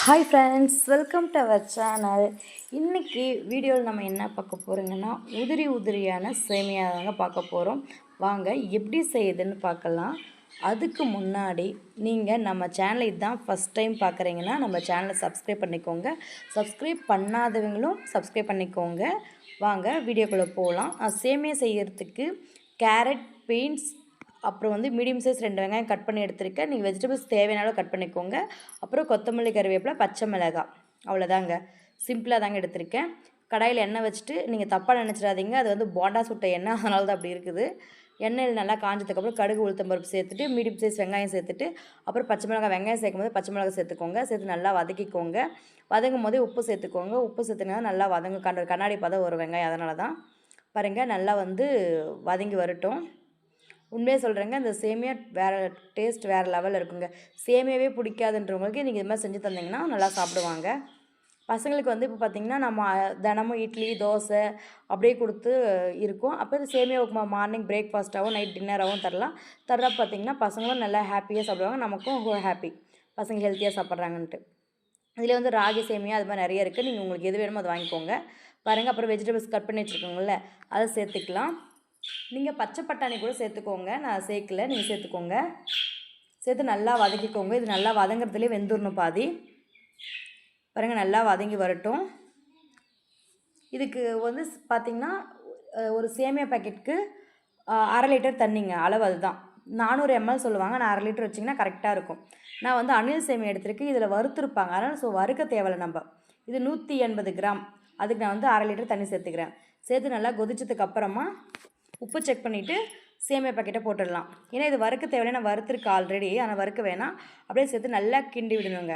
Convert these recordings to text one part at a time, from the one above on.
Hi friends, welcome to our channel. இன்றைக்கி வீடியோவில் நம்ம என்ன பார்க்க போகிறோங்கன்னா உதிரியான சேமியா தாங்க பார்க்க போகிறோம். வாங்க எப்படி செய்யுதுன்னு பார்க்கலாம். அதுக்கு முன்னாடி நீங்கள் நம்ம சேனலை இதுதான் ஃபஸ்ட் டைம் பார்க்குறீங்கன்னா நம்ம சேனலை சப்ஸ்கிரைப் பண்ணிக்கோங்க. சப்ஸ்கிரைப் பண்ணாதவங்களும் சப்ஸ்கிரைப் பண்ணிக்கோங்க. வாங்க வீடியோக்குள்ளே போகலாம். சேமியா செய்கிறதுக்கு கேரட், பீன்ஸ், அப்புறம் மீடியம் சைஸ் 2 வெங்காயம் கட் பண்ணி எடுத்துருக்கேன். நீங்கள் வெஜிடபிள்ஸ் தேவையானாலும் கட் பண்ணிக்கோங்க. அப்புறம் கொத்தமல்லி, கருவேப்பிலை, பச்சை மிளகாய், அவ்வளோதாங்க. சிம்பிளாக தாங்க எடுத்திருக்கேன். கடாயில் எண்ணெய் வச்சுட்டு நீங்கள் தப்பாக நினச்சிடாதீங்க, அது போண்டா சுட்ட எண்ணெய், அதனால தான் அப்படி இருக்குது. எண்ணெயில் நல்லா காஞ்சதுக்கப்புறம் கடுகு, உளுத்தம் பருப்பு சேர்த்துட்டு மீடியம் சைஸ் வெங்காயம் சேர்த்துட்டு அப்புறம் பச்சை மிளகாய், வெங்காயம் சேர்க்கும்போது பச்சை மிளகாய் சேர்த்துக்கோங்க. சேர்த்து நல்லா வதக்கிக்கோங்க. வதங்கும் போதே உப்பு சேர்த்துக்கோங்க. உப்பு சேர்த்துனா நல்லா வதங்க கண்ணாடி பதம் ஒரு வெங்காயம், அதனால தான் பாருங்கள். நல்லா வதங்கி வரட்டும். உண்மையாக சொல்கிறேங்க, இந்த சேமியா வேறு டேஸ்ட் வேறு லெவலில் இருக்குங்க. சேமியாவே பிடிக்காதுன்றவங்களுக்கு நீங்கள் இது மாதிரி செஞ்சு தந்தீங்கன்னா நல்லா சாப்பிடுவாங்க. பசங்களுக்கு இப்போ பார்த்திங்கன்னா நம்ம தினமும் இட்லி, தோசை அப்படியே கொடுத்து இருக்கும். அப்போ இது சேமியா உப்புமா மார்னிங் பிரேக்ஃபாஸ்ட்டாகவும் நைட் டின்னராகவும் தர்றப்ப பார்த்திங்கன்னா பசங்களும் நல்லா ஹாப்பியாக சாப்பிடுவாங்க. நமக்கும் ஹாப்பி, பசங்க ஹெல்த்தியாக சாப்பிட்றாங்கன்ட்டு. இதில் ராகி சேமியா அது மாதிரி நிறைய இருக்குது. நீங்கள் உங்களுக்கு எது வேணுமோ அதை வாங்கிக்கோங்க. பாருங்கள். அப்புறம் வெஜிடபிள்ஸ் கட் பண்ணி வச்சுருக்கோங்கள, அதை சேர்த்துக்கலாம். நீங்கள் பச்சை பட்டாணி கூட சேர்த்துக்கோங்க, நான் சேர்க்கல, நீங்கள் சேர்த்துக்கோங்க. சேர்த்து நல்லா வதக்கிக்கோங்க. இது நல்லா வதங்கிறதுலேயே வெந்துடணும் பாதி. பாருங்கள், நல்லா வதங்கி வரட்டும். இதுக்கு பார்த்திங்கன்னா ஒரு சேமியா பேக்கெட்டுக்கு 1/2 லிட்டர் தண்ணிங்க அளவு. அதுதான் 400 ml சொல்லுவாங்க. நான் 1/2 லிட்டர் வச்சிங்கன்னா கரெக்டாக இருக்கும். நான் அணில் சேமியா எடுத்துருக்கு. இதில் வறுத்துருப்பாங்க, அதனால் வறுக்க தேவையில்லை நம்ம. இது 180 கிராம். அதுக்கு நான் 1/2 லிட்டர் தண்ணி சேர்த்துக்கிறேன். சேர்த்து நல்லா கொதிச்சதுக்கு அப்புறமா உப்பு செக் பண்ணிவிட்டு சேமியா பாக்கெட்டை போட்டுடலாம். ஏன்னா இது வறுக்க தேவையில்லை, நான் வறுத்துருக்கு ஆல்ரெடி, ஆனால் வறுக்க வேணாம். அப்படியே சேர்த்து நல்லா கிண்டி விடணுங்க.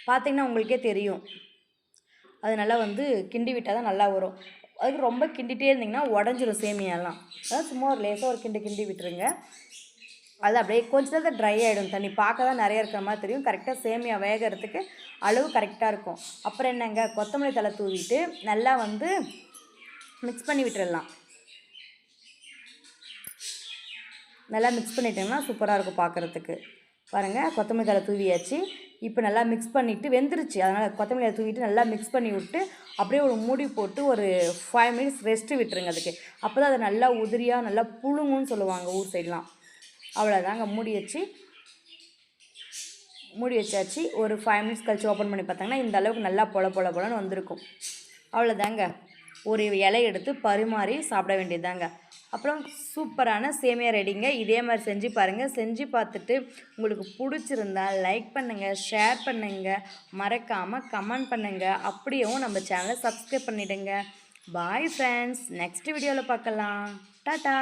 பார்த்திங்கன்னா உங்களுக்கே தெரியும், அது நல்லா கிண்டி விட்டால் தான் நல்லா வரும். அதுக்கு ரொம்ப கிண்டிகிட்டே இருந்திங்கன்னா உடஞ்சிரும் சேமியாலாம். அதாவது சும்மா ஒரு லேசாக ஒரு கிண்டி விட்டுருங்க. அது அப்படியே கொஞ்சம் நேரத்தில் ட்ரை ஆகிடும். தண்ணி பார்க்க தான் நிறைய இருக்கிற மாதிரி தெரியும். கரெக்டாக சேமியா வேகிறதுக்கு அளவு கரெக்டாக இருக்கும். அப்புறம் என்னங்க, கொத்தமல்லி தழை தூவிட்டு நல்லா மிக்ஸ் பண்ணி விட்டுடலாம். நல்லா மிக்ஸ் பண்ணிட்டோம்னா சூப்பராக இருக்கும் பார்க்குறதுக்கு. பாருங்கள், கொத்தமல்லி தழை தூவியாச்சு. இப்போ நல்லா மிக்ஸ் பண்ணிவிட்டு வெந்துருச்சு, அதனால் கொத்தமல்லி தழை தூவிட்டு நல்லா மிக்ஸ் பண்ணி விட்டு அப்படியே ஒரு மூடி போட்டு ஒரு 5 மினிட்ஸ் ரெஸ்ட்டு விட்டுருங்க அதுக்கு. அப்போ தான் அது நல்லா உதிரியாக நல்லா புழுங்குன்னு சொல்லுவாங்க ஊர் சைட்லாம். அவ்வளோதாங்க. மூடி வச்சாச்சு. ஒரு 5 மினிட்ஸ் கழிச்சு ஓப்பன் பண்ணி பார்த்தாங்கன்னா இந்த அளவுக்கு நல்லா பொலன்னு வந்திருக்கும். அவ்வளோதாங்க. ஒரு இலை எடுத்து பரிமாறி சாப்பிட வேண்டியதுதாங்க. அப்புறம் சூப்பரான சேமியா ரெடிங்க. இதே மாதிரி செஞ்சு பாருங்கள். செஞ்சு பார்த்துட்டு உங்களுக்கு பிடிச்சிருந்தா லைக் பண்ணுங்கள், ஷேர் பண்ணுங்கள், மறக்காமல் கமெண்ட் பண்ணுங்கள். அப்படியும் நம்ம சேனலை சப்ஸ்கிரைப் பண்ணிவிடுங்க. பாய் ஃப்ரெண்ட்ஸ், நெக்ஸ்ட் வீடியோவில் பார்க்கலாம். டாட்டா.